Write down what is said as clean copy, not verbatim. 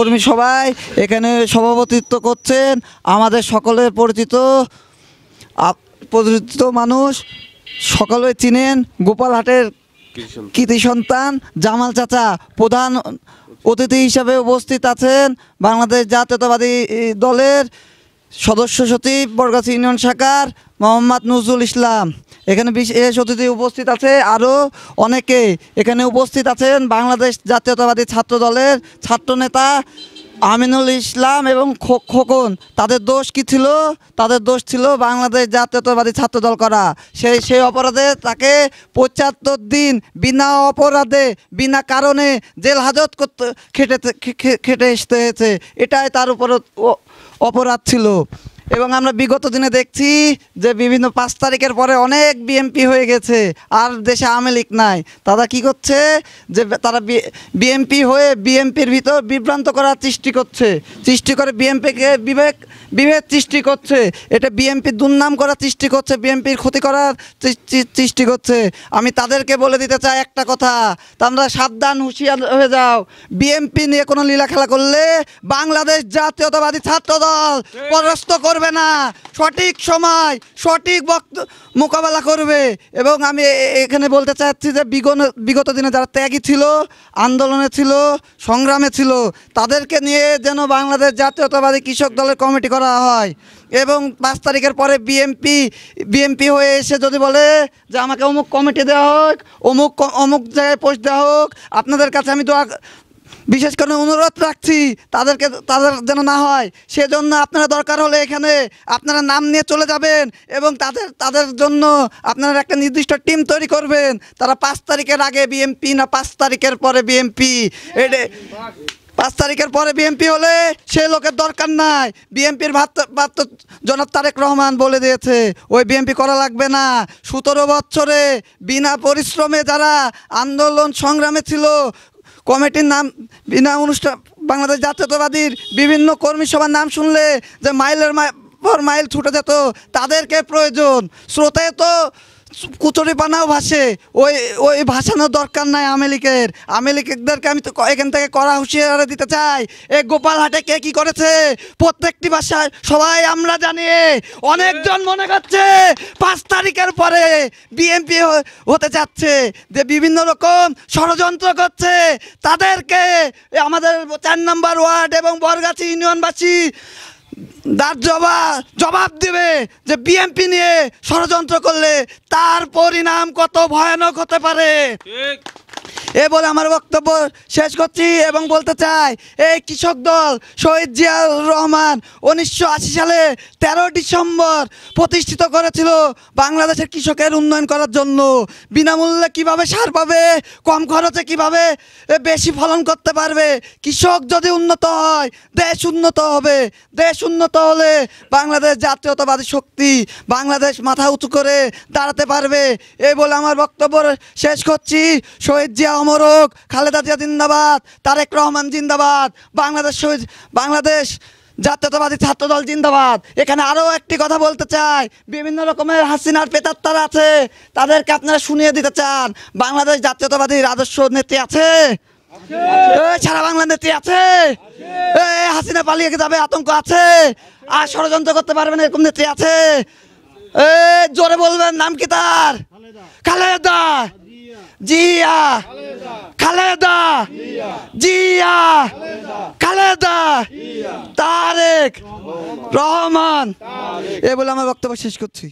কর্মী সবাই এখানে সভাপতিত্ব করছেন আমাদের সকলের পরিচিত মানুষ সকলে চিনেন গোপালহাটের কৃতি সন্তান জামাল চাচা প্রধান অতিথি হিসাবে উপস্থিত আছেন বাংলাদেশ জাতীয়তাবাদী দলের সদস্য সচিব বরগাছি ইউনিয়ন শাখার মোহাম্মদ নজরুল ইসলাম। এখানে বিশেষ অতিথি উপস্থিত আছে আরও অনেকে। এখানে উপস্থিত আছেন বাংলাদেশ জাতীয়তাবাদী ছাত্র দলের ছাত্রনেতা আমিনুল ইসলাম এবং খোকন। তাদের দোষ কি ছিল? তাদের দোষ ছিল বাংলাদেশ জাতীয়তাবাদী ছাত্র দল করা। সেই অপরাধে তাকে ৭৫ দিন বিনা অপরাধে বিনা কারণে জেল হাজত করতে খেটে আসতে হয়েছে। এটাই তার উপর অপরাধ ছিল। এবং আমরা বিগত দিনে দেখছি যে বিভিন্ন ৫ তারিখের পরে অনেক বিএমপি হয়ে গেছে, আর দেশে আওয়ামী লীগ নাই। তারা কি করছে যে তারা বিএমপি হয়ে বিএমপির ভিতর বিভ্রান্ত করার সৃষ্টি করে বিএমপিকে বিভেদ সৃষ্টি করছে। এটা বিএমপির দুর্নাম করার সৃষ্টি করছে, বিএমপির ক্ষতি করার সৃষ্টি করছে। আমি তাদেরকে বলে দিতে চাই একটা কথা, তোমরা সাবধান, হুঁশিয়ার হয়ে যাও। বিএমপি নিয়ে কোনো লীলা খেলা করলে বাংলাদেশ জাতীয়তাবাদী ছাত্র দল পরাস্ত করবে না, সঠিক সময় সঠিক মোকাবেলা করবে। এবং আমি এখানে বলতে চাচ্ছি যে বিগত দিনে যারা ত্যাগী ছিল, আন্দোলনে ছিল, সংগ্রামে ছিল, তাদেরকে নিয়ে যেন বাংলাদেশ জাতীয়তাবাদী কৃষক দলের কমিটি করা হয়। এবং ৫ তারিখের পরে বিএমপি হয়ে এসে যদি বলে যে আমাকে অমুক কমিটি দেওয়া হোক, অমুক জায়গায় পোস্ট দেওয়া হোক, আপনাদের কাছে আমি বিশেষ করে অনুরোধ রাখছি তাদের যেন না হয়। সেজন্য আপনারা দরকার হলে এখানে আপনারা নাম নিয়ে চলে যাবেন এবং তাদের জন্য আপনারা একটা নির্দিষ্ট টিম তৈরি করবেন। তারা ৫ তারিখের আগে বিএমপি না ৫ তারিখের পরে বিএমপি। ৫ তারিখের পরে বিএমপি হলে সে লোকের দরকার নাই। বিএমপির ভাত জনাব তারেক রহমান বলে দিয়েছে ওই বিএমপি করা লাগবে না। ১৭ বছরে বিনা পরিশ্রমে যারা আন্দোলন সংগ্রামে ছিল, কমিটির নাম বিনা অনুষ্ঠান বাংলাদেশ জাতীয়তাবাদীর বিভিন্ন কর্মী সভার নাম শুনলে যে মাইলের পর মাইল ছুটে যেত, তাদেরকে প্রয়োজন। স্রোতে তো কুচুরি পানাও ভাসে, ওই ভাসানোর দরকার নাই আওয়ামী লীগদেরকে আমি তো এখান থেকে করা হুঁশিয়ারি দিতে চাই। এই গোপালহাটে কে কী করেছে প্রত্যেকটি ভাষায় সবাই আমরা জানি। অনেকজন মনে করছে ৫ তারিখের পরে বিএমপি হতে যাচ্ছে, যে বিভিন্ন রকম ষড়যন্ত্র করছে। তাদেরকে আমাদের ৪ নম্বর ওয়ার্ড এবং বরগাছি ইউনিয়নবাসী তার জবাব দেবে যে বিএমপি নিয়ে ষড়যন্ত্র করলে তার পরিণাম কত ভয়ানক হতে পারে। এ বলে আমার বক্তব্য শেষ করছি এবং বলতে চাই, এই কৃষক দল শহীদ জিয়াউর রহমান ১৯৮০ সালে ১৩ ডিসেম্বর প্রতিষ্ঠিত করেছিল বাংলাদেশের কৃষকের উন্নয়ন করার জন্য। বিনামূল্যে কিভাবে সার পাবে, কম খরচে কিভাবে বেশি ফলন করতে পারবে। কৃষক যদি উন্নত হয় দেশ উন্নত হবে। দেশ উন্নত হলে বাংলাদেশ জাতীয়তাবাদী শক্তি, বাংলাদেশ মাথা উঁচু করে দাঁড়াতে পারবে। এই বলে আমার বক্তব্য শেষ করছি। শহীদ জিয়া অমর হোক, খালেদা জিয়া জিন্দাবাদ, তারেক রহমান জিন্দাবাদ, বাংলাদেশ জাতীয়তাবাদী ছাত্র দল জিন্দাবাদ। এখানে আরও একটি কথা বলতে চাই, বিভিন্ন রকমের হাসিনার পেতাত্তারা আছে, তাদেরকে আপনারা শুনিয়ে দিতে চান বাংলাদেশ জাতীয়তাবাদী আদর্শ নেত্রী আছে, সারা বাংলা নেত্রী আছে, হাসিনা পালিয়ে যাবে আতঙ্ক আছে, আর ষড়যন্ত্র করতে পারবেন এরকম নেত্রী আছে। জোরে বলবেন নাম কি তার? খালেদা জিয়া, খালেদা জিয়া, খালেদা তারেক রহমান। এ বলে আমার বক্তব্য শেষ করছি।